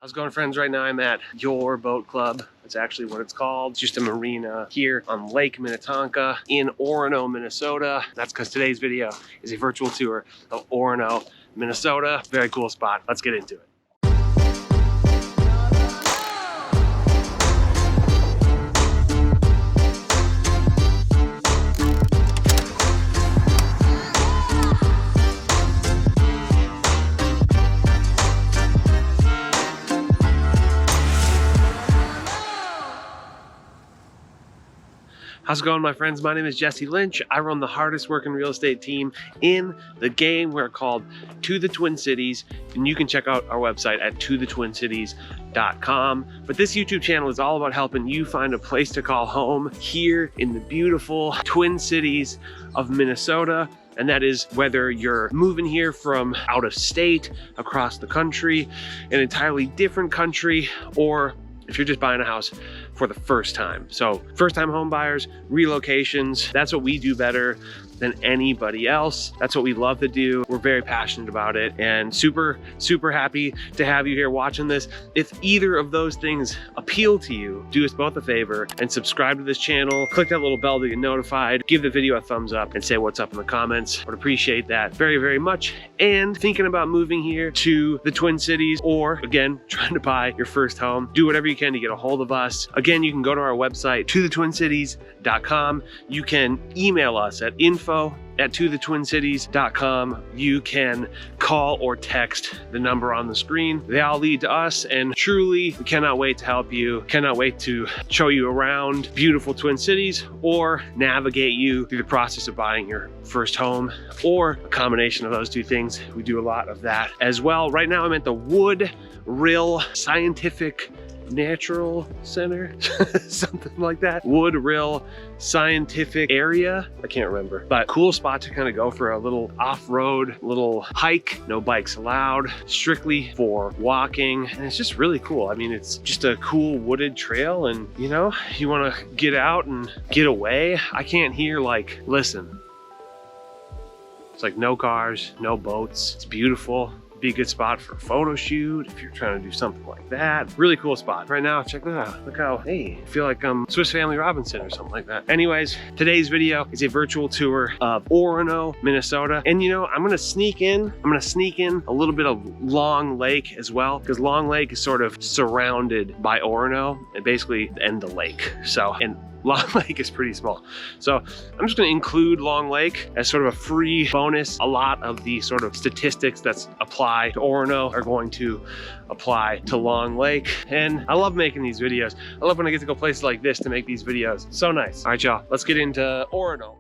How's it going, friends? Right now I'm at Your Boat Club. That's actually what it's called. It's just a marina here on Lake Minnetonka in Orono, Minnesota. That's because today's video is a virtual tour of Orono, Minnesota. Very cool spot. Let's get into it. How's it going, my friends? My name is Jesse Lynch. I run the hardest working real estate team in the game. We're called To the Twin Cities, and you can check out our website at tothetwincities.com. But this YouTube channel is all about helping you find a place to call home here in the beautiful Twin Cities of Minnesota. And that is whether you're moving here from out of state, across the country, an entirely different country, or if you're just buying a house for the first time. So first time home buyers, relocations, that's what we do better than anybody else. That's what we love to do. We're very passionate about it and super happy to have you here watching this. If either of those things appeal to you, do us both a favor and subscribe to this channel. Click that little bell to get notified. Give the video a thumbs up and say what's up in the comments. I would appreciate that very much. And thinking about moving here to the Twin Cities, or again, trying to buy your first home, do whatever you can to get a hold of us. Again, you can go to our website, tothetwincities.com. You can email us at info@tothetwincities.com. You can call or text the number on the screen. They all lead to us, and truly, we cannot wait to help you. Cannot wait to show you around beautiful Twin Cities or navigate you through the process of buying your first home, or a combination of those two things. We do a lot of that as well. Right now I'm at the Wood Rill Scientific Natural Center, something like that. Wood Rill Scientific Area. I can't remember, but cool spot to kind of go for a little off-road, little hike. No bikes allowed, strictly for walking. And it's just really cool. I mean, it's just a cool wooded trail, and you know, you want to get out and get away. I can't hear, like, listen. It's like no cars, no boats. It's beautiful. Be a good spot for a photo shoot if you're trying to do something like that. Really cool spot. Right now, check that out. Look how, hey, I feel like I'm Swiss Family Robinson or something like that. Anyways, today's video is a virtual tour of Orono, Minnesota. And you know, I'm gonna sneak in a little bit of Long Lake as well, because Long Lake is sort of surrounded by Orono and basically end the lake. So, and Long Lake is pretty small. So I'm just gonna include Long Lake as sort of a free bonus. A lot of the sort of statistics that apply to Orono are going to apply to Long Lake. And I love making these videos. I love when I get to go places like this to make these videos. So nice. All right, y'all, let's get into Orono.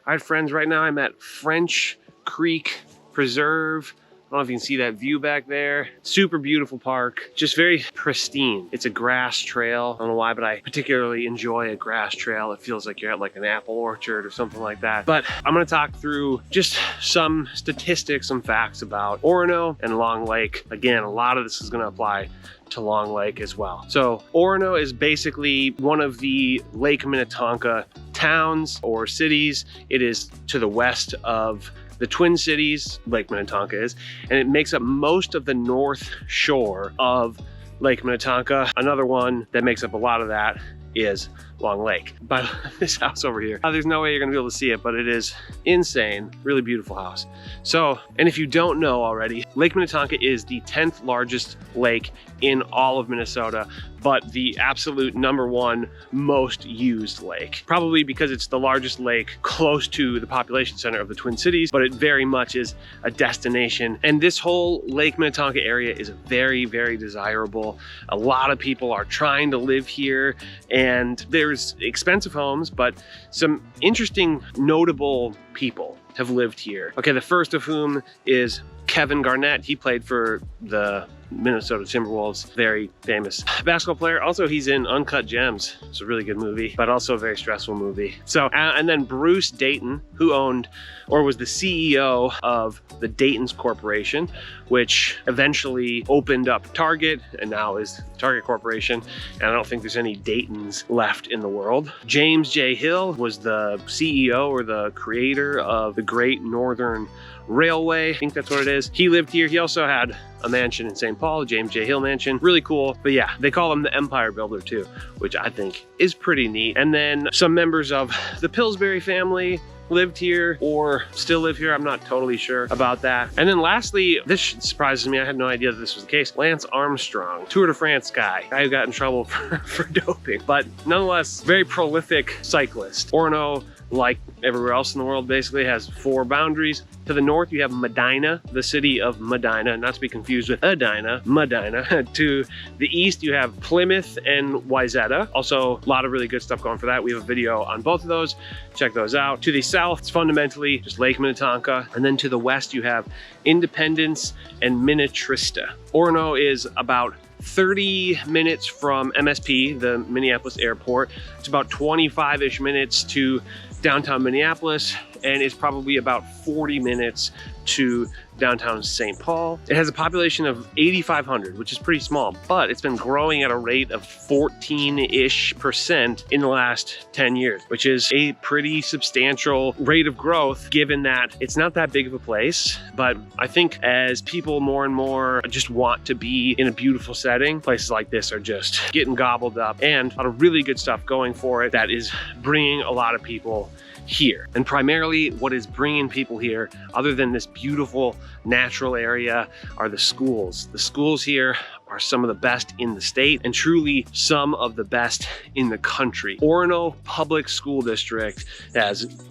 All right, friends, right now I'm at French Creek Preserve. I don't know if you can see that view back there. Super beautiful park, just very pristine. It's a grass trail. I don't know why, but I particularly enjoy a grass trail. It feels like you're at like an apple orchard or something like that. But I'm gonna talk through just some statistics, some facts about Orono and Long Lake. Again, a lot of this is gonna apply to Long Lake as well. So Orono is basically one of the Lake Minnetonka towns or cities. It is to the west of the Twin Cities, Lake Minnetonka is, and it makes up most of the north shore of Lake Minnetonka. Another one that makes up a lot of that is Long Lake. But this house over here, there's no way you're gonna be able to see it, but it is insane, really beautiful house. So, and if you don't know already, Lake Minnetonka is the 10th largest lake in all of Minnesota, but the absolute #1 most used lake. Probably because it's the largest lake close to the population center of the Twin Cities, but it very much is a destination. And this whole Lake Minnetonka area is very desirable. A lot of people are trying to live here, and there's expensive homes, but some interesting, notable people have lived here. Okay, the first of whom is Kevin Garnett, he played for the Minnesota Timberwolves, very famous basketball player. Also, he's in Uncut Gems. It's a really good movie, but also a very stressful movie. So, and then Bruce Dayton, who owned or was the CEO of the Dayton's Corporation, which eventually opened up Target and now is Target Corporation. And I don't think there's any Daytons left in the world. James J. Hill was the CEO or the creator of the Great Northern Railway. I think that's what it is. He lived here. He also had a mansion in St. Paul, James J. Hill Mansion. Really cool. But yeah, they call him the Empire Builder too, which I think is pretty neat. And then some members of the Pillsbury family lived here or still live here. I'm not totally sure about that. And then lastly, this surprises me. I had no idea that this was the case. Lance Armstrong, Tour de France guy who got in trouble for doping, but nonetheless, very prolific cyclist. Orono, like everywhere else in the world, basically has 4 boundaries. To the north, you have Medina, the city of Medina, not to be confused with Edina, Medina. To the east, you have Plymouth and Wayzata. Also, a lot of really good stuff going for that. We have a video on both of those. Check those out. To the south, it's fundamentally just Lake Minnetonka. And then to the west, you have Independence and Minnetrista. Orono is about 30 minutes from MSP, the Minneapolis airport. It's about 25-ish minutes to downtown Minneapolis, and it's probably about 40 minutes to downtown St. Paul. It has a population of 8,500, which is pretty small, but it's been growing at a rate of 14-ish% in the last 10 years, which is a pretty substantial rate of growth given that it's not that big of a place. But I think as people more and more just want to be in a beautiful setting, places like this are just getting gobbled up, and a lot of really good stuff going for it that is bringing a lot of people here. And primarily what is bringing people here, other than this beautiful natural area, are the schools. The schools here are some of the best in the state and truly some of the best in the country. Orono Public School District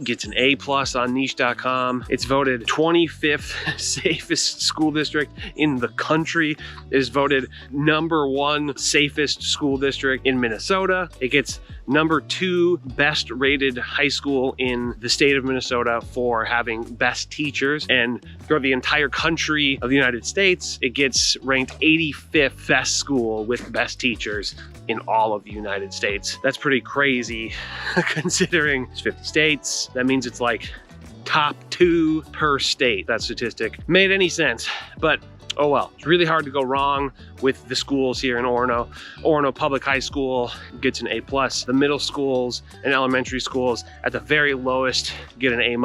gets an A+ on niche.com. It's voted 25th safest school district in the country. It is voted #1 safest school district in Minnesota. It gets #2 best rated high school in the state of Minnesota for having best teachers. And throughout the entire country of the United States, it gets ranked 85th best school with best teachers in all of the United States. That's pretty crazy considering it's 50 states. That means it's like top 2 per state. That statistic made any sense, but oh well. It's really hard to go wrong with the schools here in Orono. Orono Public High School gets an A+. The middle schools and elementary schools at the very lowest get an A-.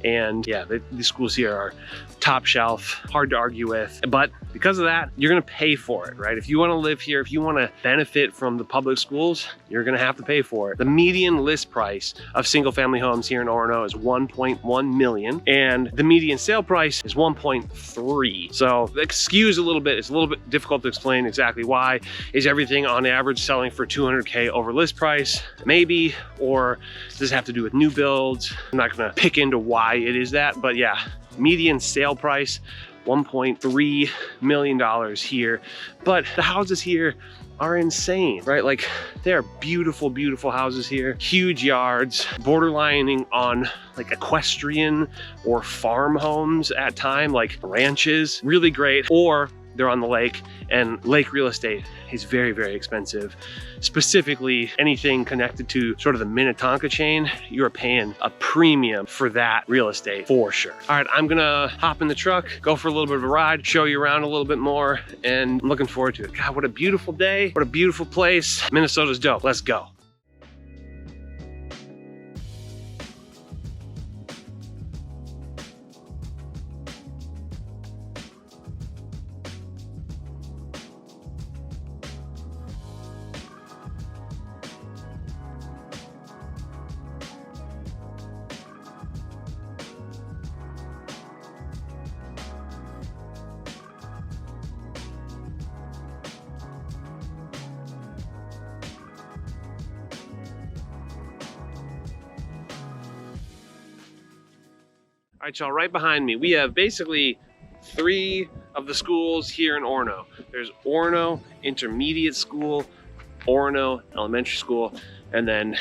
And yeah, the schools here are top shelf, hard to argue with. But because of that, you're gonna pay for it, right? If you wanna live here, if you wanna benefit from the public schools, you're gonna have to pay for it. The median list price of single family homes here in Orono is $1.1 million, and the median sale price is $1.3. So it skews a little bit. It's a little bit difficult to explain exactly why. Is everything on average selling for $200K over list price? Maybe, or does it have to do with new builds? I'm not gonna pick into why it is that, but yeah, median sale price, $1.3 million here. But the houses here are insane, right? Like, they're beautiful, beautiful houses here. Huge yards, borderlining on like equestrian or farm homes at time, like ranches, really great. Or they're on the lake, and lake real estate is very, very expensive. Specifically, anything connected to sort of the Minnetonka chain, you're paying a premium for that real estate for sure. All right, I'm gonna hop in the truck, go for a little bit of a ride, show you around a little bit more, and I'm looking forward to it. God, what a beautiful day, what a beautiful place. Minnesota's dope, let's go. All right, y'all, right behind me, we have basically 3 of the schools here in Orono. There's Orono Intermediate School, Orono Elementary School, and then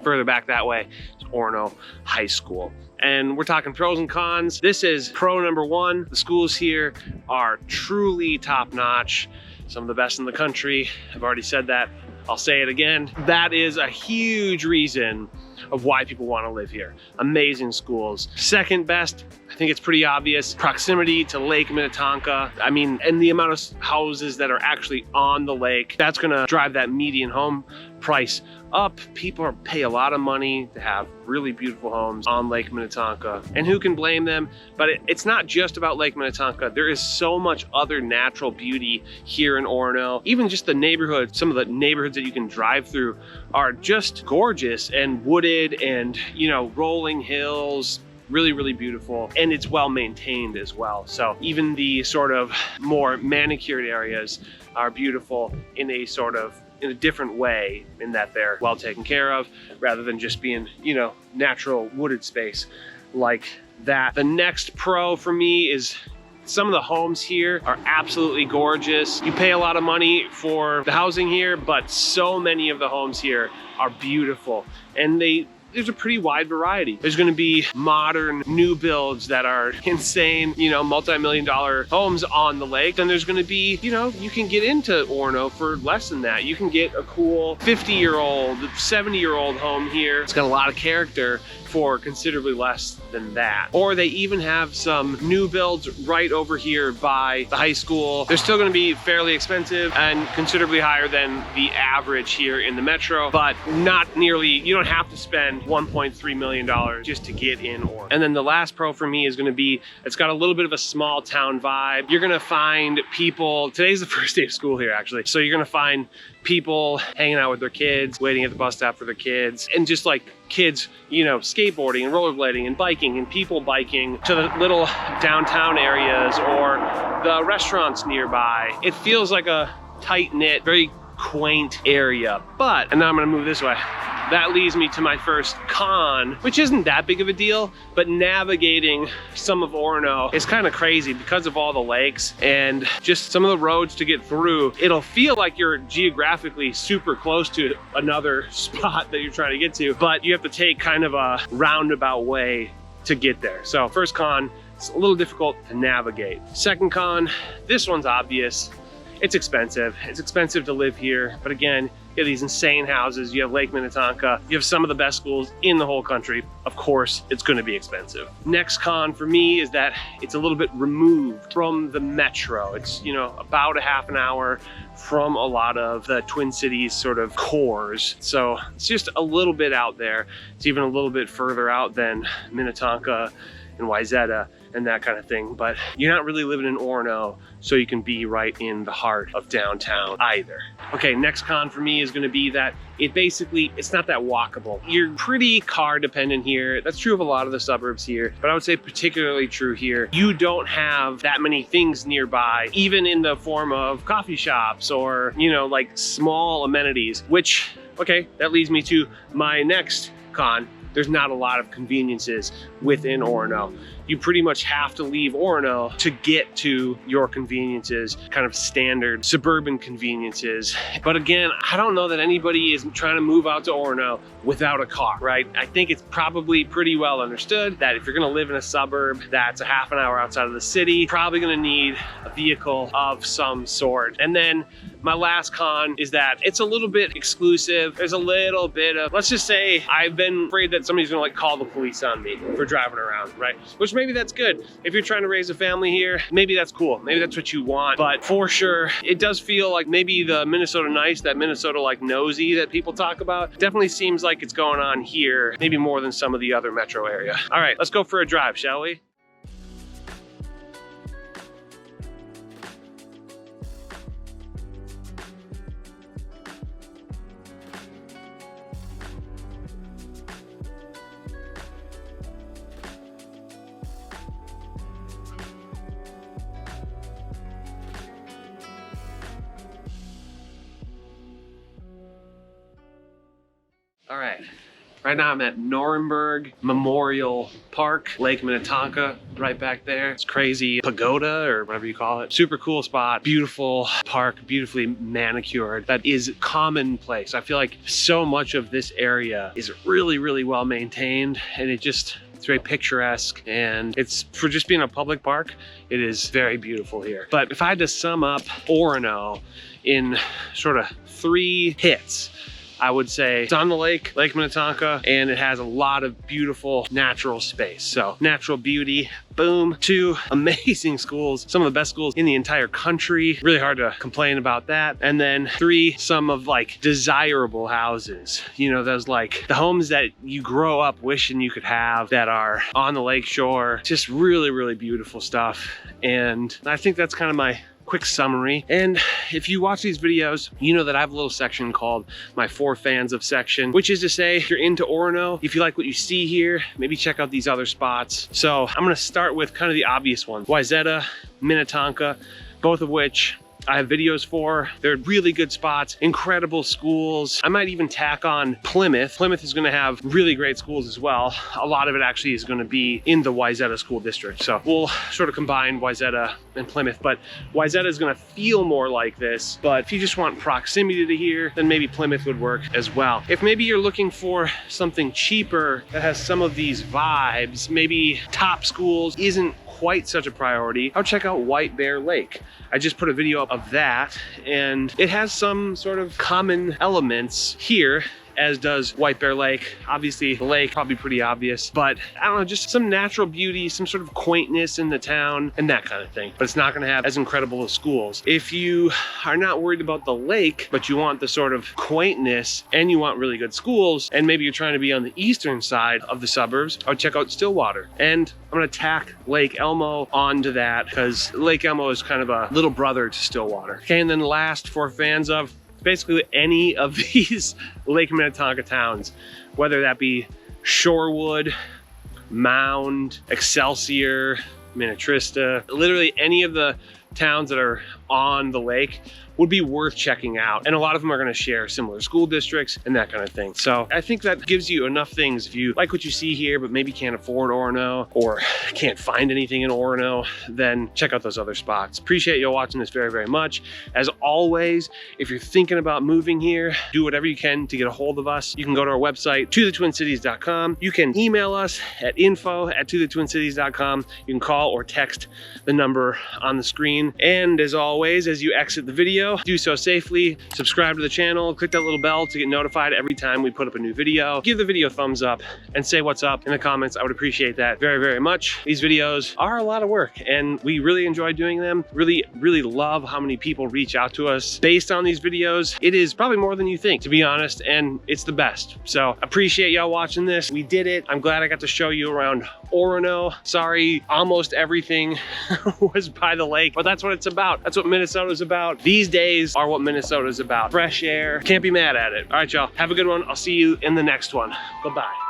further back that way is Orono High School. And we're talking pros and cons. This is pro number one. The schools here are truly top-notch. Some of the best in the country. I've already said that. I'll say it again. That is a huge reason of why people want to live here. Amazing schools. Second best, I think it's pretty obvious, proximity to Lake Minnetonka. I mean, and the amount of houses that are actually on the lake, that's gonna drive that median home price up. People pay a lot of money to have really beautiful homes on Lake Minnetonka, and who can blame them? But it's not just about Lake Minnetonka. There is so much other natural beauty here in Orono. Even just the neighborhood, some of the neighborhoods that you can drive through are just gorgeous and wooded and, you know, rolling hills. Really, really beautiful, and it's well maintained as well. So even the sort of more manicured areas are beautiful in a different way, in that they're well taken care of rather than just being, you know, natural wooded space like that. The next pro for me is some of the homes here are absolutely gorgeous. You pay a lot of money for the housing here, but so many of the homes here are beautiful, and there's a pretty wide variety. There's gonna be modern new builds that are insane, you know, multi-million-dollar homes on the lake. Then there's gonna be, you know, you can get into Orono for less than that. You can get a cool 50-year-old, 70-year-old home here. It's got a lot of character for considerably less than that. Or they even have some new builds right over here by the high school. They're still gonna be fairly expensive and considerably higher than the average here in the metro, but not nearly, you don't have to spend $1.3 million just to get in Orono. And then the last pro for me is gonna be, it's got a little bit of a small town vibe. You're gonna find people, today's the first day of school here actually, so you're gonna find people hanging out with their kids, waiting at the bus stop for their kids, and just like kids, you know, skateboarding and rollerblading and biking, and people biking to the little downtown areas or the restaurants nearby. It feels like a tight-knit, very quaint area. But, and now I'm gonna move this way, that leads me to my first con, which isn't that big of a deal, but navigating some of Orono is kind of crazy because of all the lakes and just some of the roads to get through. It'll feel like you're geographically super close to another spot that you're trying to get to, but you have to take kind of a roundabout way to get there. So first con, it's a little difficult to navigate. Second con, this one's obvious. It's expensive. It's expensive to live here, but again, you have these insane houses, you have Lake Minnetonka, you have some of the best schools in the whole country. Of course, it's gonna be expensive. Next con for me is that it's a little bit removed from the metro. It's, you know, about a half an hour from a lot of the Twin Cities sort of cores. So it's just a little bit out there. It's even a little bit further out than Minnetonka and Wayzata and that kind of thing, but you're not really living in Orono, so you can be right in the heart of downtown either. Okay, next con for me is gonna be that it's not that walkable. You're pretty car dependent here. That's true of a lot of the suburbs here, but I would say particularly true here. You don't have that many things nearby, even in the form of coffee shops or, you know, like small amenities, which, okay, that leads me to my next con. There's not a lot of conveniences within Orono. You pretty much have to leave Orono to get to your conveniences, kind of standard suburban conveniences. But again, I don't know that anybody is trying to move out to Orono without a car, right? I think it's probably pretty well understood that if you're gonna live in a suburb that's a half an hour outside of the city, you're probably gonna need a vehicle of some sort. And then my last con is that it's a little bit exclusive. There's a little bit of, let's just say, I've been afraid that somebody's gonna like call the police on me for driving around, right? Which maybe that's good. If you're trying to raise a family here, maybe that's cool. Maybe that's what you want. But for sure, it does feel like maybe the Minnesota nice, that Minnesota like nosy that people talk about, definitely seems like it's going on here, maybe more than some of the other metro area. All right, let's go for a drive, shall we? All right, right now I'm at Nuremberg Memorial Park, Lake Minnetonka, right back there. It's crazy pagoda or whatever you call it. Super cool spot, beautiful park, beautifully manicured. That is commonplace. I feel like so much of this area is really, really well maintained, and it's It's very picturesque, and it's, for just being a public park, it is very beautiful here. But if I had to sum up Orono in sort of 3 hits, I would say it's on the lake, Lake Minnetonka, and it has a lot of beautiful natural space. So natural beauty, boom. 2 amazing schools, some of the best schools in the entire country. Really hard to complain about that. And then 3, some of like desirable houses. You know, those like the homes that you grow up wishing you could have that are on the lake shore. Just really, really beautiful stuff. And I think that's kind of my quick summary. And if you watch these videos, you know that I have a little section called my 4 fans of section, which is to say, if you're into Orono, if you like what you see here, maybe check out these other spots. So I'm gonna start with kind of the obvious ones: Wayzata, Minnetonka, both of which I have videos for. They're really good spots, incredible schools. I might even tack on Plymouth. Plymouth is gonna have really great schools as well. A lot of it actually is gonna be in the Wayzata school district. So we'll sort of combine Wayzata and Plymouth, but Wayzata is gonna feel more like this. But if you just want proximity to here, then maybe Plymouth would work as well. If maybe you're looking for something cheaper that has some of these vibes, maybe top schools isn't quite such a priority, I'll check out White Bear Lake. I just put a video up of that, and it has some sort of common elements here, as does White Bear Lake. Obviously the lake, probably pretty obvious, but I don't know, just some natural beauty, some sort of quaintness in the town and that kind of thing. But it's not gonna have as incredible as schools. If you are not worried about the lake, but you want the sort of quaintness and you want really good schools, and maybe you're trying to be on the eastern side of the suburbs, I would check out Stillwater. And I'm gonna tack Lake Elmo onto that, because Lake Elmo is kind of a little brother to Stillwater. Okay, and then last, for fans of basically any of these Lake Minnetonka towns, whether that be Shorewood, Mound, Excelsior, Minnetrista, literally any of the towns that are on the lake would be worth checking out. And a lot of them are gonna share similar school districts and that kind of thing. So I think that gives you enough things. If you like what you see here, but maybe can't afford Orono or can't find anything in Orono, then check out those other spots. Appreciate you all watching this very, very much. As always, if you're thinking about moving here, do whatever you can to get a hold of us. You can go to our website, tothetwincities.com. You can email us at info@tothetwincities.com. You can call or text the number on the screen. And as always, as you exit the video, do so safely. Subscribe to the channel, click that little bell to get notified every time we put up a new video. Give the video a thumbs up and say what's up in the comments. I would appreciate that very, very much. These videos are a lot of work and we really enjoy doing them. Really, really love how many people reach out to us based on these videos. It is probably more than you think, to be honest, and it's the best. So appreciate y'all watching this. We did it. I'm glad I got to show you around Orono. Sorry, almost everything was by the lake, but that's what it's about. That's what Minnesota's about. These days are what Minnesota's about. Fresh air. Can't be mad at it. All right, y'all. Have a good one. I'll see you in the next one. Bye-bye.